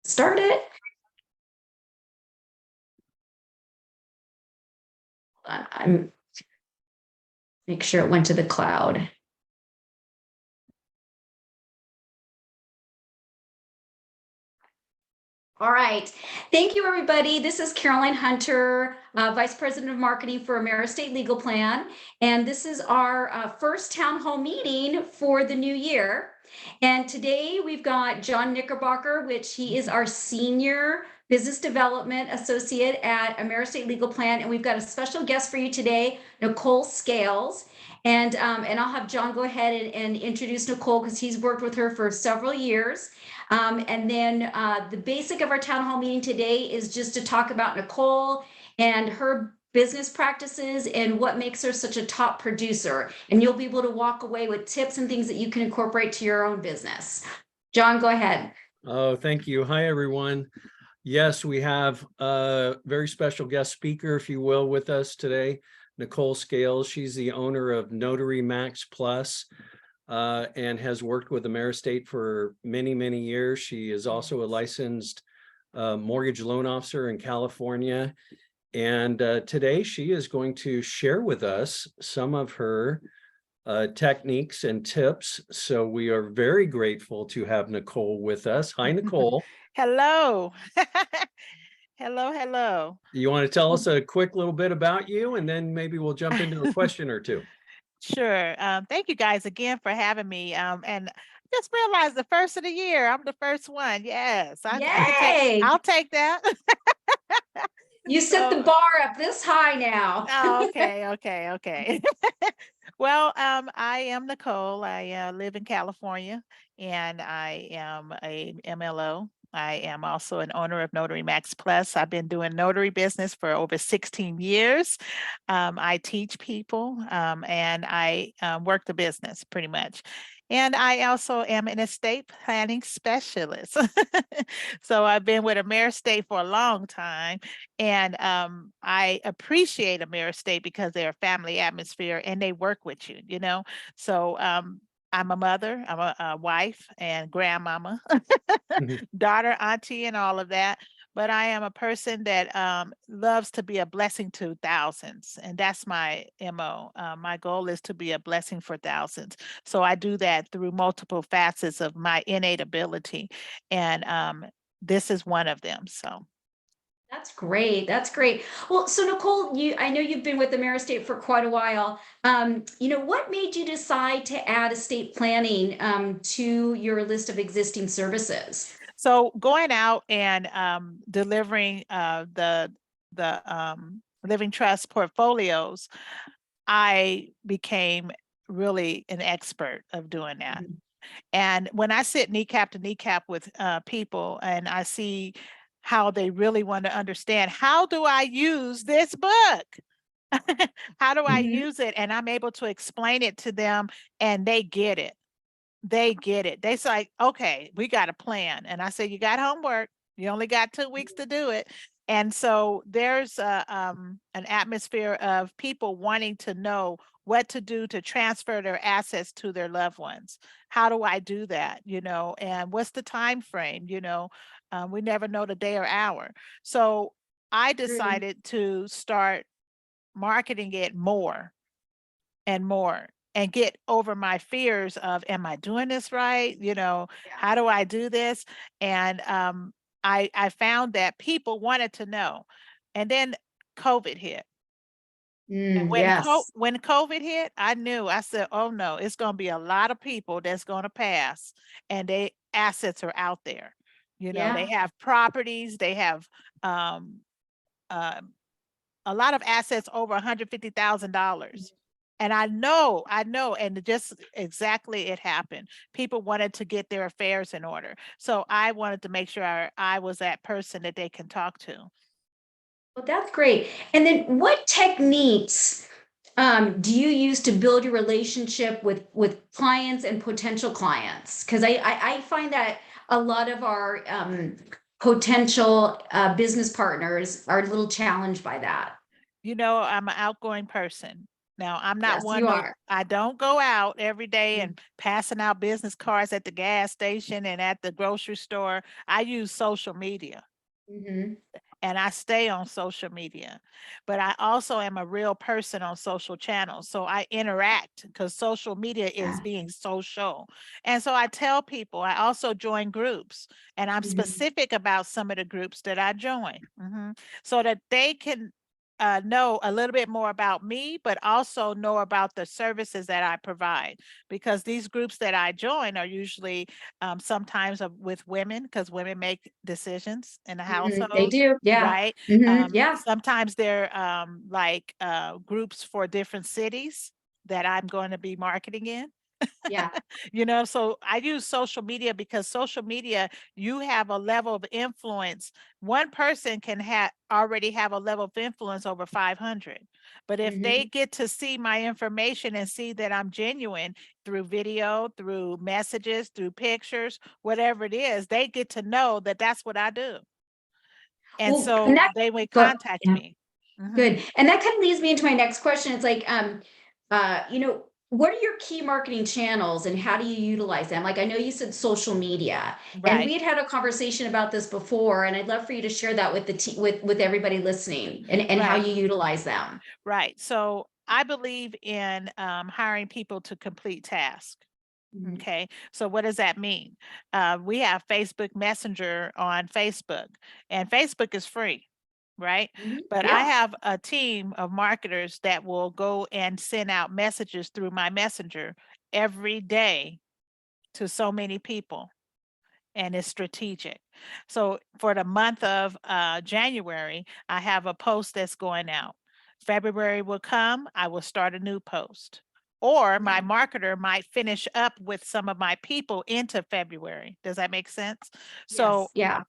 Start it. I'm make sure it went to the cloud. All right. Thank you, everybody. This is Caroline Hunter, Vice President of Marketing for AmeriEstate Legal Plan. And this is our first town hall meeting for the new year. And today we've got John Knickerbocker, which he is our Senior Business Development Associate at AmeriEstate Legal Plan. And we've got a special guest for you today, Nichole Scales. And I'll have John go ahead and introduce Nichole because he's worked with her for several years. And then the basic of our town hall meeting today is just to talk about Nichole and her business practices and what makes her such a top producer. And you'll be able to walk away with tips and things that you can incorporate to your own business. John, go ahead. Oh, thank you. Hi, everyone. Yes, we have a very special guest speaker, if you will, with us today, Nichole Scales. She's the owner of NotaryMax Plus. And has worked with AmeriEstate for many, many years. She is also a licensed mortgage loan officer in California. And today she is going to share with us some of her techniques and tips. So we are very grateful to have Nichole with us. Hi, Nichole. Hello. Hello. You want to tell us a quick little bit about you, and then maybe we'll jump into a question or two. Sure. Thank you guys again for having me. And just realized the first of the year, I'm the first one. Yes, I'll take that. You set the bar up this high now. Oh, okay. Well, I am Nichole. I live in California, and I am a MLO. I am also an owner of NotaryMax Plus. I've been doing notary business for over 16 years. I teach people and I work the business pretty much. And I also am an estate planning specialist. So I've been with AmeriEstate for a long time. And I appreciate AmeriEstate because they're a family atmosphere and they work with you, you know. So I'm a mother, I'm a wife and grandmama, daughter, auntie, and all of that. But I am a person that loves to be a blessing to thousands. And that's my MO. My goal is to be a blessing for thousands. So I do that through multiple facets of my innate ability. And this is one of them. So. That's great. That's great. Well, so Nichole, I know you've been with AmeriEstate for quite a while. What made you decide to add estate planning to your list of existing services? So going out and delivering the living trust portfolios, I became really an expert of doing that. Mm-hmm. And when I sit kneecap to kneecap with people and I see how they really want to understand, how do I use this book? How do I use it? And I'm able to explain it to them and they get it. They get it. They say, okay, we got a plan. And I say, you got homework. You only got 2 weeks to do it. And so there's an atmosphere of people wanting to know what to do to transfer their assets to their loved ones. How do I do that? And what's the time frame? We never know the day or hour. So I decided to start marketing it more and more and get over my fears of, am I doing this right? How do I do this? And I found that people wanted to know. And then COVID hit. And when COVID hit, I said, oh no, it's going to be a lot of people that's going to pass and their assets are out there. They have properties, they have a lot of assets over $150,000. And I know, and just exactly it happened. People wanted to get their affairs in order. So I wanted to make sure I was that person that they can talk to. Well, that's great. And then what techniques do you use to build your relationship with clients and potential clients? Because I find that a lot of our potential business partners are a little challenged by that. I'm an outgoing person. Now, I'm not Yes, one you of, are. I don't go out every day Mm. and passing out business cards at the gas station and at the grocery store. I use social media. Mhm. And I stay on social media, but I also am a real person on social channels. So I interact because social media is Yeah. being social. And so I tell people, I also join groups, and I'm Mhm. specific about some of the groups that I join, so that they can know a little bit more about me, but also know about the services that I provide. Because these groups that I join are usually sometimes with women, because women make decisions in the Mhm. household. They do. Yeah. Right? Mhm. Yeah. Sometimes they're like groups for different cities that I'm going to be marketing in. Yeah. So I use social media because social media, you have a level of influence. One person can already have a level of influence over 500. But if they Mhm. get to see my information and see that I'm genuine through video, through messages, through pictures, whatever it is, they get to know that that's what I do. And Well, and so that they would go contact yeah. me. Mhm. Good. And that kind of leads me into my next question. It's like, what are your key marketing channels and how do you utilize them? Like, I know you said social media, and we Right, had a conversation about this before, and I'd love for you to share that with with everybody listening and how right, you utilize them. right. So I believe in hiring people to complete tasks. Mhm. Okay, so what does that mean? We have Facebook Messenger on Facebook, and Facebook is free, right? Mhm. But I Yeah. have a team of marketers that will go and send out messages through my messenger every day to so many people, and it's strategic. So for the month of January, I have a post that's going out. February will come, I will start a new post. Or my Okay. marketer might finish up with some of my people into February. Does that make sense? So Yes. Yeah.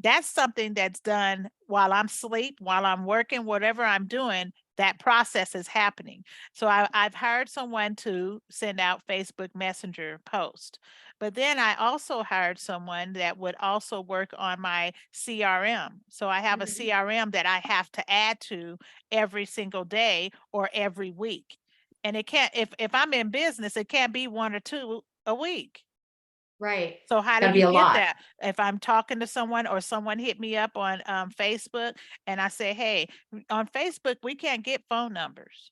that's something that's done while I'm asleep, while I'm working, whatever I'm doing, that process is happening. So I've hired someone to send out Facebook Messenger post. But then I also hired someone that would also work on my CRM. So I have a Mhm. CRM that I have to add to every single day or every week. And it can't, if I'm in business, it can't be one or two a week. Right. So how do Gotta be you a get lot. that? If I'm talking to someone or someone hit me up on Facebook and I say, hey, on Facebook, we can't get phone numbers.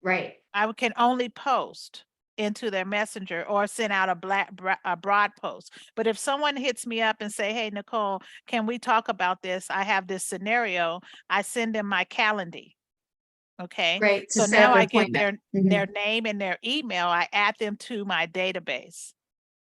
Right. I can only post into their messenger or send out a broad post. But if someone hits me up and say, hey, Nichole, can we talk about this? I have this scenario. I send them my calendar. Okay. Right. To So set now up an I get appointment. their Mhm. name and their email. I add them to my database.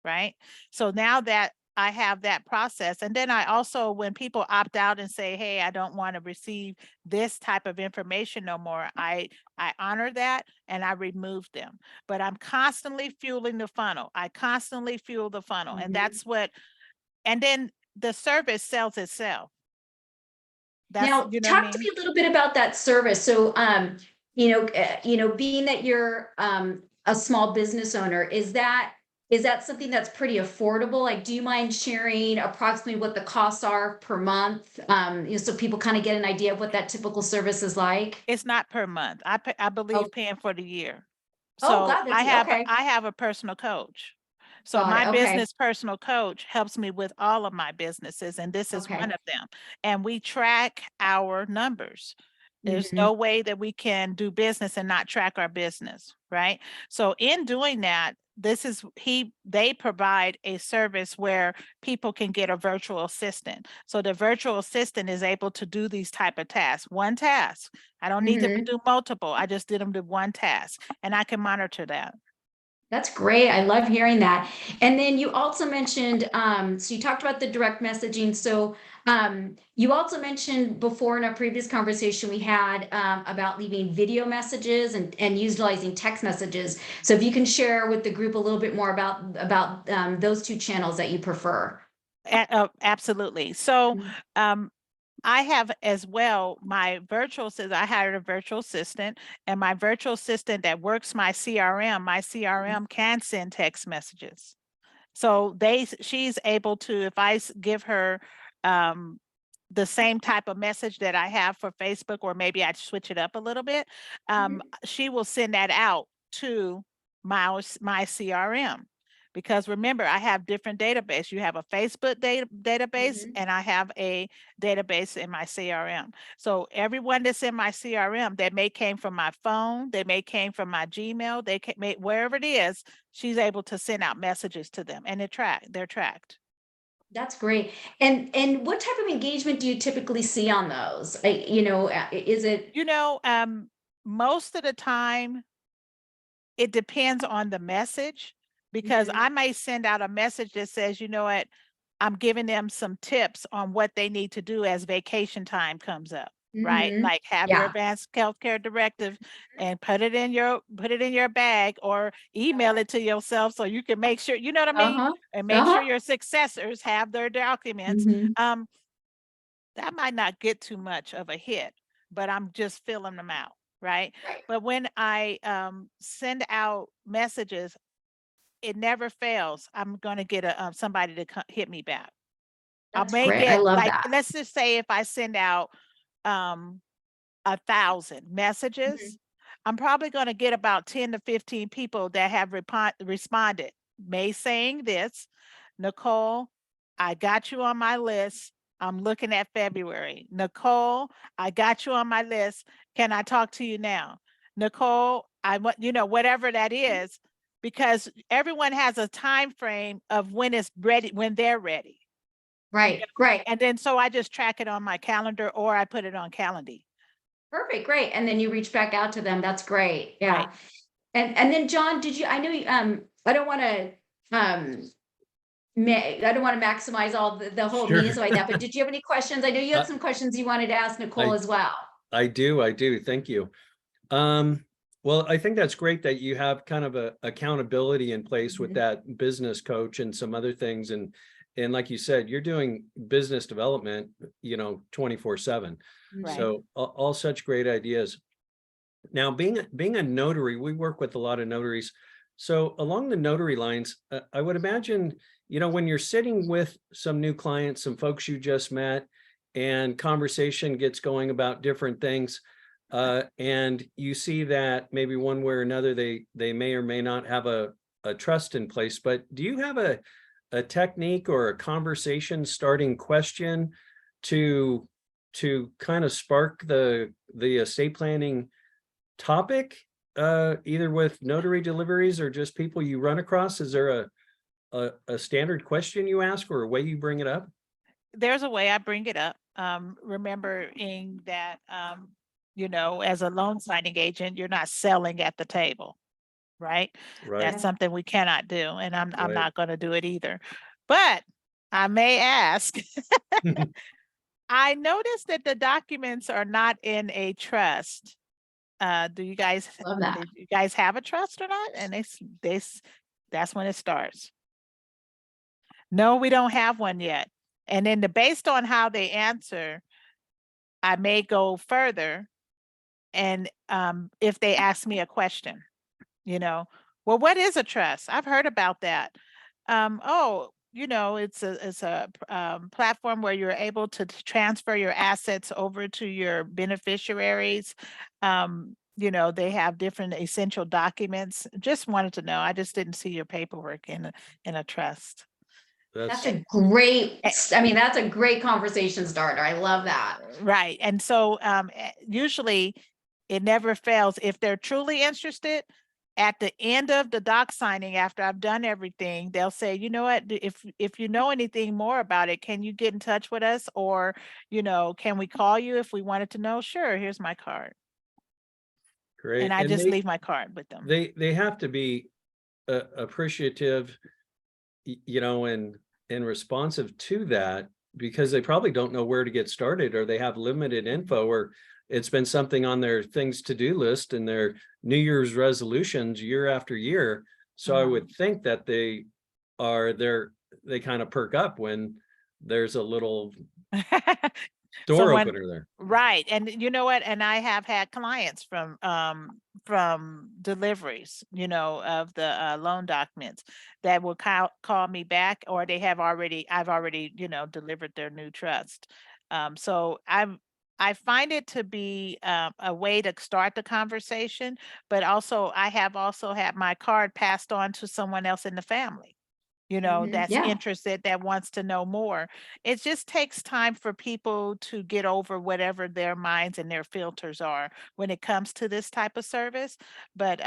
Right? So now that I have that process, and then I also, when people opt out and say, hey, I don't want to receive this type of information no more, I honor that and I remove them. But I'm constantly fueling the funnel. I constantly fuel the funnel. And Mhm. that's what, and then the service sells itself. That's, Now, you know what I talk to mean? me a little bit about that service. So, being that you're a small business owner, is that something that's pretty affordable? Like, do you mind sharing approximately what the costs are per month, so people kind of get an idea of what that typical service is like? It's not per month. I Oh, believe paying for the year. oh, So God, that's okay. I have a personal coach. So Got my it. Okay, business personal coach helps me with all of my businesses, and this is one okay. of them. And we track our numbers. There's Mhm. no way that we can do business and not track our business, right? So in doing that, they provide a service where people can get a virtual assistant. So the virtual assistant is able to do these type of tasks. One task. I don't need them to Mhm. do multiple. I just did them to one task, and I can monitor that. That's great. I love hearing that. And then you also mentioned, so you talked about the direct messaging. So you also mentioned before in a previous conversation we had about leaving video messages and utilizing text messages. So if you can share with the group a little bit more about those two channels that you prefer. Absolutely. So Mhm. um, I have as well my virtual assistant. I hired a virtual assistant, and my virtual assistant that works my CRM can send text messages. So she's able to, if give her um, the same type of message that I have for Facebook, or maybe I'd switch it up a little bit. She will send that out to my CRM. Because remember, I have different database. You have a Facebook database, and I have a database in my CRM. So everyone that's in my CRM, that may came from my phone, they may came from my Gmail, may wherever it is, she's able to send out messages to them, and they're tracked. That's great. And what type of engagement do you typically see on those? Is it? Most of the time, it depends on the message, because I may send out a message that says, you know what, I'm giving them some tips on what they need to do as vacation time comes up, right? Like have your advanced healthcare directive and put it in your bag, or email it to yourself so you can make sure, you know what I mean? And make sure your successors have their documents. That might not get too much of a hit, but I'm just filling them out. Right. But when I send out messages, it never fails. I'm going to get somebody to hit me back. That's I may great. I get, love like, that. let's just say if I send out 1,000 messages, I'm probably going to get about 10 to 15 people that have responded, may saying this, Nichole, I got you on my list. I'm looking at February. Nichole, I got you on my list. Can I talk to you now? Nichole, I want, whatever that is, because everyone has a time frame of when it's ready, when they're ready. Right. And then so I just track it on my calendar, or I put it on Calendly. Perfect. Great. And then you reach back out to them. That's great. Yeah. Right. And then John, I know you, I don't want to, I don't want to maximize all the whole meeting like that, but did you have any questions? I know you had some questions you wanted to ask Nichole as well. I do. Thank you. Well, I think that's great that you have kind of a accountability in place with that business coach and some other things. And like you said, you're doing business development, 24/7. Right. So all such great ideas. Now, being a notary, we work with a lot of notaries. So along the notary lines, I would imagine, when you're sitting with some new clients, some folks you just met, and conversation gets going about different things, and you see that maybe one way or another, they may or may not have a trust in place. But do you have a technique or a conversation starting question to kind of spark the estate planning topic, either with notary deliveries or just people you run across? Is there a standard question you ask, or a way you bring it up? There's a way I bring it up. Remembering that, as a loan signing agent, you're not selling at the table, right? Right. That's something we cannot do, and I'm Right. not going to do it either. But I may ask, I noticed that the documents are not in a trust. Do you guys Love that. you guys have a trust or not? And that's when it starts. No, we don't have one yet. And then based on how they answer, I may go further. And if they ask me a question, well, what is a trust? I've heard about that. It's a platform where you're able to transfer your assets over to your beneficiaries. They have different essential documents. Just wanted to know. I just didn't see your paperwork in a trust. That's a great conversation starter. I love that. Right. And so usually it never fails. If they're truly interested, at the end of the doc signing, after I've done everything, they'll say, you know what, if you know anything more about it, can you get in touch with us? Or, can we call you if we wanted to know? Sure, here's my card. Great. And I just leave my card with them. They have to be appreciative, and responsive to that, because they probably don't know where to get started, or they have limited info, or it's been something on their things to do list and their New Year's resolutions year after year. So I would think that they kind of perk up when there's a little door opener there. Right. And you know what? And I have had clients from deliveries, of the loan documents that will call me back, or I've already, delivered their new trust. So I find it to be a way to start the conversation, but also I have also had my card passed on to someone else in the family, that's Yeah. interested, that wants to know more. It just takes time for people to get over whatever their minds and their filters are when it comes to this type of service. But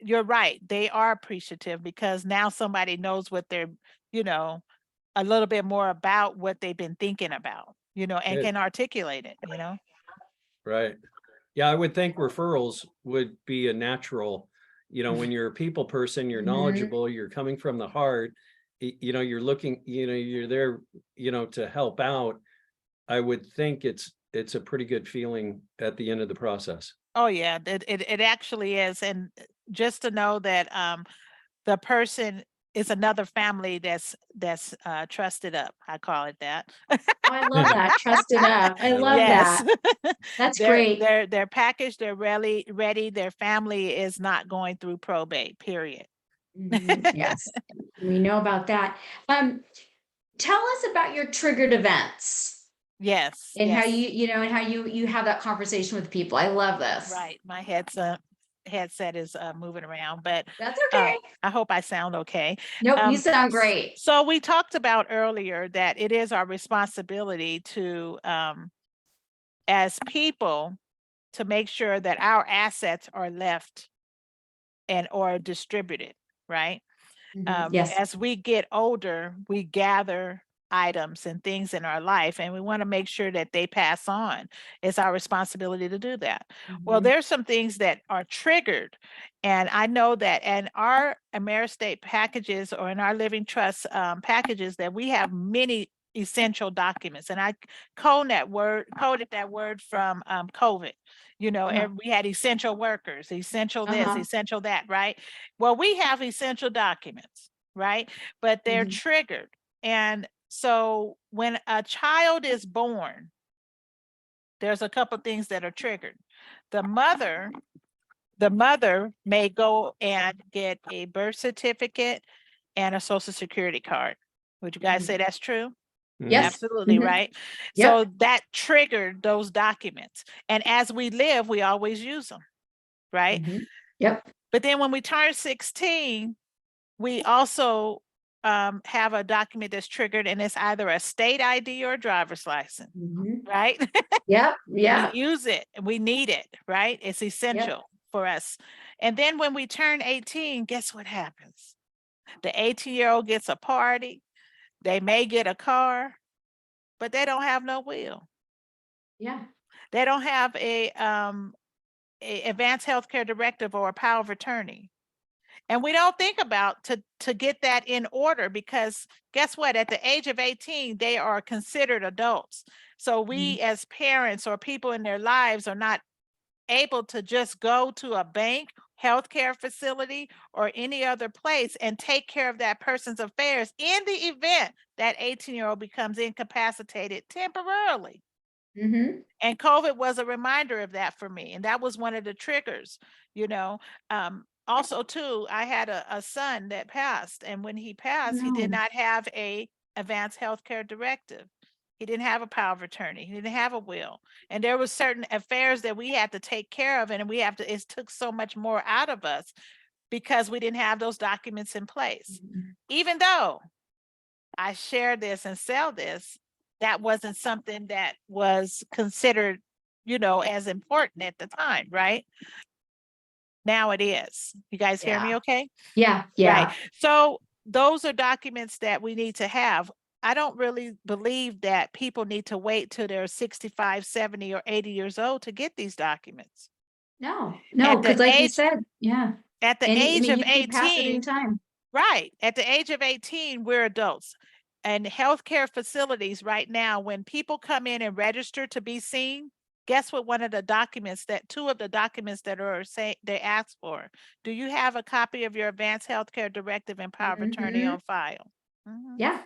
you're right, they are appreciative because now somebody knows what they're, a little bit more about what they've been thinking about, and Good. can articulate it, Right. Yeah, I would think referrals would be a natural, when you're a people person, you're Mhm. knowledgeable, you're coming from the heart, you're looking, you're there, to help out. I would think it's a pretty good feeling at the end of the process. Oh yeah, it actually is. And just to know that the person is another family that's trusted up. I call it that. Oh, I love that. Trust it up. I I like love Yes. that. That's great. They're packaged, they're ready, their family is not going through probate, period. Yes, we know about that. Tell us about your triggered events Yes, and how yes. and how you have that conversation with people. I love this. Right. My headset is moving around, but That's okay. I hope I sound okay. Nope, you sound great. So we talked about earlier that it is our responsibility to, as people, to make sure that our assets are left and or distributed, right? Yes. As we get older, we gather items and things in our life, and we want to make sure that they pass on. It's our responsibility to do that. Well, there's some things that are triggered, and I know that in our AmeriEstate packages or in our living trust packages that we have many essential documents, and I coded that word from COVID. We had essential workers, essential this, essential that, right? Well, we have essential documents, right? But they're triggered. And so when a child is born, there's a couple things that are triggered. The mother may go and get a birth certificate and a social security card. Would you guys say that's true? Yes. Absolutely, right? Yep. So that triggered those documents. And as we live, we always use them, right? Yep. But then when we turn 16, we also have a document that's triggered, and it's either a state ID or a driver's license, right? Yep. Yeah. We use it, we need it, right? It's essential for us. And then when we turn 18, guess what happens? The 18-year-old gets a party, they may get a car, but they don't have no will. Yeah. They don't have a advanced healthcare directive or a power of attorney. And we don't think about to get that in order, because guess what? At the age of 18, they are considered adults. So we as parents or people in their lives are not able to just go to a bank, healthcare facility, or any other place and take care of that person's affairs in the event that 18-year-old becomes incapacitated temporarily. And COVID was a reminder of that for me. And that was one of the triggers, Also, too, I had a son that passed. And when he passed, he did not have a advanced healthcare directive. He didn't have a power of attorney. He didn't have a will. And there was certain affairs that we had to take care of. And it took so much more out of us because we didn't have those documents in place. Even though I share this and sell this, that wasn't something that was considered, as important at the time, right? Now it is. You guys hear me okay? Yeah. Yeah. Right. So those are documents that we need to have. I don't really believe that people need to wait till they're 65, 70, or 80 years old to get these documents. No, At the because like you age- said, At the age of you can pass it 18, anytime. right. At the age of 18, we're adults. And healthcare facilities right now, when people come in and register to be seen, guess what? Two of the documents that are saying they ask for. Do you have a copy of your advanced healthcare directive and power of attorney on file? Yeah.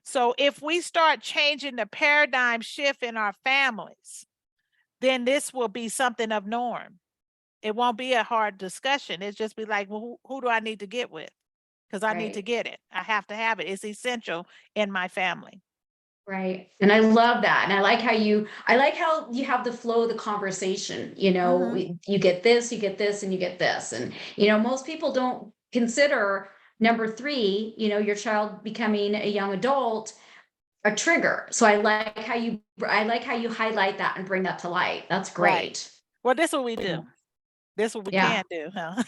So if we start changing the paradigm shift in our families, then this will be something of norm. It won't be a hard discussion. It's just be like, well, who do I need to get with? Because I need to get it. I have to have it. It's essential in my family. Right. And I love that. And I like how you have the flow of the conversation, you get this, and you get this. And, most people don't consider number three, your child becoming a young adult, a trigger. So I like how you highlight that and bring that to light. That's Right. great. Well, this is what we do. This is what we Yeah. can do, huh?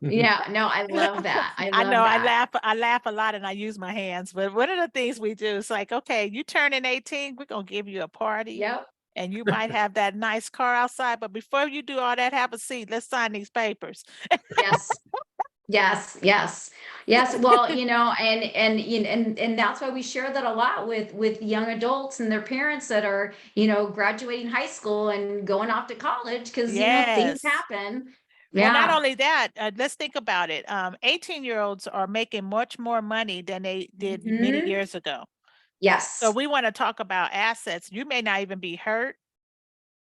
Yeah. No, I love that. I I love know that. I laugh a lot and I use my hands, but one of the things we do is like, okay, you turning 18, we're gonna give you a party Yep. and you might have that nice car outside, but before you do all that, have a seat. Let's sign these papers. Yes. Yes, yes, yes. Well, and that's why we share that a lot with young adults and their parents that are, graduating high school and going off to college because things Yes. happen. Well, not Yeah. only that, let's think about it. 18-year-olds are making much more money than they did many Mhm. years ago. So Yes. we want to talk about assets. You may not even be hurt,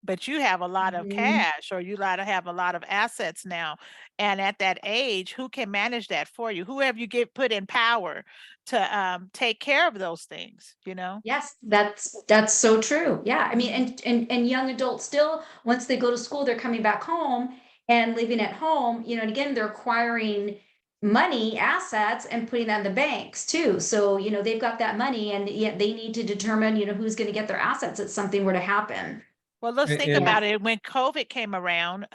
but you have a lot of Mhm. cash or you have a lot of assets now. And at that age, who can manage that for you? Who have you put in power to take care of those things, Yes, that's so true. Yeah. I mean, Mhm. and young adults still, once they go to school, they're coming back home and living at home, and again, they're acquiring money, assets, and putting that in the banks too. So, they've got that money and yet they need to determine, who's going to get their assets if something were to happen. Well, let's think And about it. When COVID came around,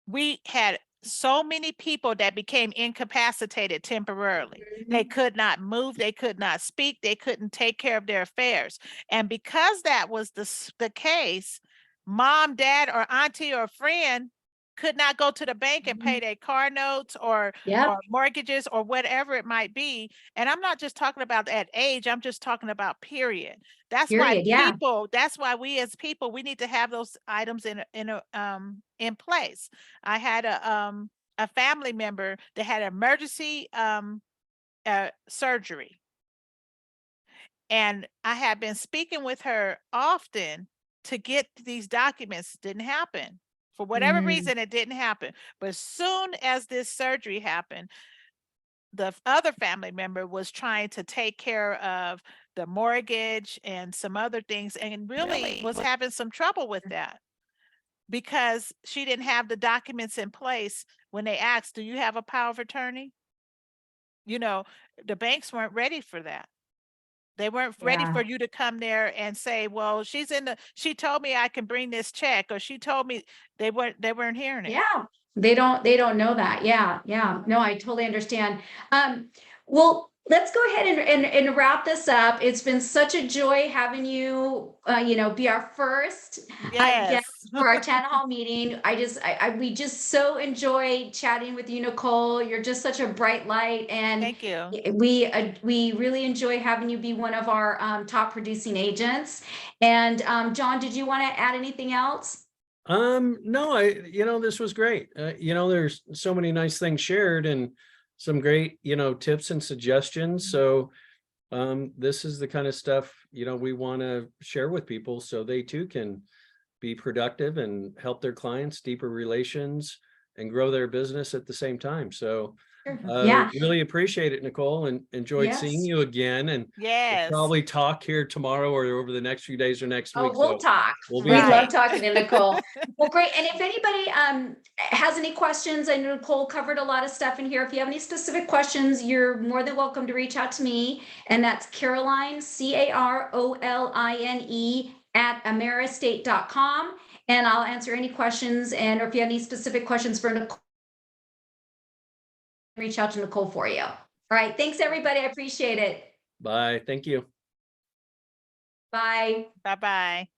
we had so many people that became incapacitated temporarily. They Mhm. could not move, they could not speak, they couldn't take care of their affairs. And because that was the case, mom, dad, or auntie or friend could not go to the bank and pay Mhm. their car notes or Yep. mortgages or whatever it might be. And I'm not just talking about that age, I'm just talking about period. Period. Yeah. That's why we as people, we need to have those items in place. I had a family member that had emergency surgery, and I had been speaking with her often to get these documents. Didn't happen for whatever Mm. reason. It didn't happen. But as soon as this surgery happened, the other family member was trying to take care of the mortgage and some other things, and really was having some trouble with that because she didn't have the documents in place. When they asked, do you have a power of attorney? You know, the banks weren't ready for that. They weren't ready Yeah. for you to come there and say, well, she told me I can bring this check, or she told me. They weren't hearing it. Yeah, they don't know that. Yeah, yeah. No, I totally understand. Well, let's go ahead and wrap this up. It's been such a joy having you, be our first guest Yes. for our town hall meeting. We just so enjoy chatting with you, Nichole. You're just such a bright light, and Thank you. we really enjoy having you be one of our top producing agents. And John, did you want to add anything else? No, this was great. There's so many nice things shared and some great, tips and suggestions. So, this is the kind of stuff, we want to share with people so they too can be productive and help their clients, deeper relations, and grow their business at the same time. So, Sure. Yeah. really appreciate it, Nichole, and enjoyed seeing Yes. you again. And we'll Yes. probably talk here tomorrow or over the next few days or next Oh, week. we'll So talk. we'll be in We touch. love Right. talking to Nichole. Well, great. And if anybody has any questions, I know Nichole covered a lot of stuff in here. If you have any specific questions, you're more than welcome to reach out to me. And that's Caroline, Caroline at AmeriEstate.com. And I'll answer any questions. And or if you have any specific questions for Nichole, reach out to Nichole for you. All right. Thanks, everybody. I appreciate it. Bye. Thank you. Bye. Bye-bye.